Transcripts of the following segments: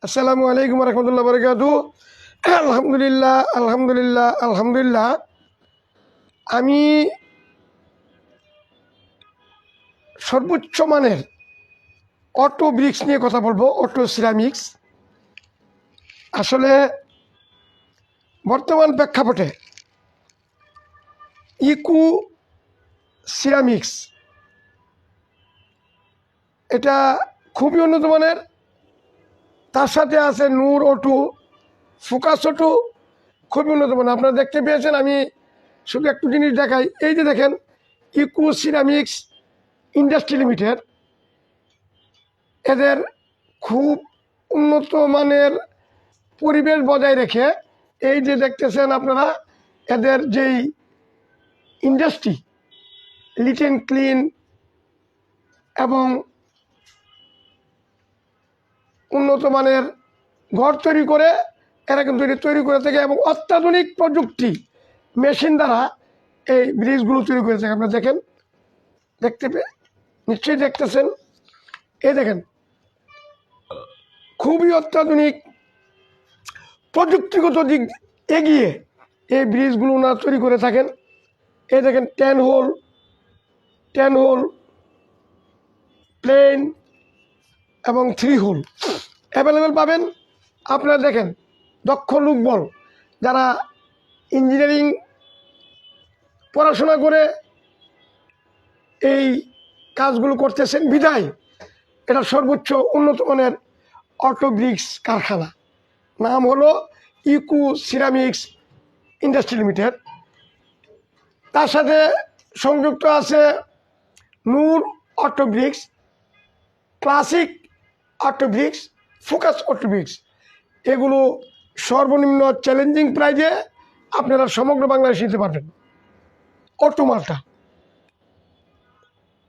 আসসালামু আলাইকুম রহমতুল্লাহ বরকাতু। আলহামদুলিল্লাহ আলহামদুলিল্লাহ আলহামদুলিল্লাহ। আমি সর্বোচ্চ মানের অটো ব্রিক্স নিয়ে কথা বলবো, অটো সিরামিক্স। আসলে বর্তমান প্রেক্ষাপটে ইকু সিরামিক্স এটা খুবই উন্নত মানের। তার সাথে আছে নূর অটো, ফোকাস অটো, খুবই উন্নত মানের। আপনারা দেখতে পেয়েছেন। আমি শুধু একটু জিনিস দেখাই। এই যে দেখেন, ইকু সিরামিক্স ইন্ডাস্ট্রি লিমিটেড, এদের খুব উন্নত মানের পরিবেশ বজায় রেখে এই যে দেখতেছেন আপনারা, এদের যেই ইন্ডাস্ট্রি লিট অ্যান্ড ক্লিন এবং উন্নত মানের ঘর তৈরি করে এরা কিন্তু তৈরি করে থাকে, এবং অত্যাধুনিক প্রযুক্তি মেশিন দ্বারা এই ব্রিজগুলো তৈরি করে থাকে। আপনারা দেখেন, নিশ্চয়ই দেখতেছেন। এই দেখেন, খুবই অত্যাধুনিক প্রযুক্তিগত দিক এগিয়ে এই ব্রিজগুলো না তৈরি করে থাকেন। এই দেখেন, 10 হোল প্লেন এবং 3 হোল অ্যাভেলেবেল পাবেন। আপনারা দেখেন, দক্ষ লোকবল যারা ইঞ্জিনিয়ারিং পড়াশোনা করে এই কাজগুলো করতেছেন বিধায় এটা সর্বোচ্চ উন্নত মানের অটো ব্রিক্স কারখানা। নাম হলো ইকু সিরামিক্স ইন্ডাস্ট্রি লিমিটেড। তার সাথে সংযুক্ত আছে Noor auto bricks, classic auto bricks, focus auto bricks. এগুলো সর্বনিম্ন চ্যালেঞ্জিং প্রাইজে আপনারা সমগ্র বাংলাদেশে নিতে পারবেন। অটো মালটা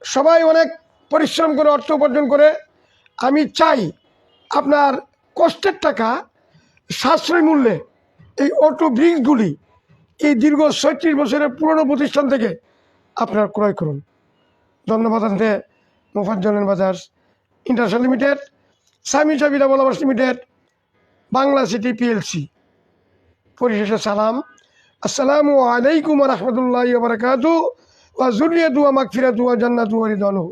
সবাই অনেক পরিশ্রম করে অর্থ উপার্জন করে। আমি চাই আপনার কষ্টের টাকা সাশ্রয় মূল্যে এই অটো ব্রিক্সগুলি এই দীর্ঘ 36 বছরের পুরনো প্রতিষ্ঠান থেকে আপনারা ক্রয় করুন। ধন্যবাদ আনতে মোফাজ্জলের বাজার ইন্টারন্যাশনাল লিমিটেড, সামি চাবিরা বলাবাস লিমিটেড, বাংলা সিটি পিএলসি। পরিশেষে সালাম, আসসালামু আলাইকুম রহমতুল্লাহি ওয়া বারাকাতুহু ওয়া যুররিয়াতু ওয়া মাগফিরাতু ওয়া জান্নাতু ওয়া রিদওয়ানুহু।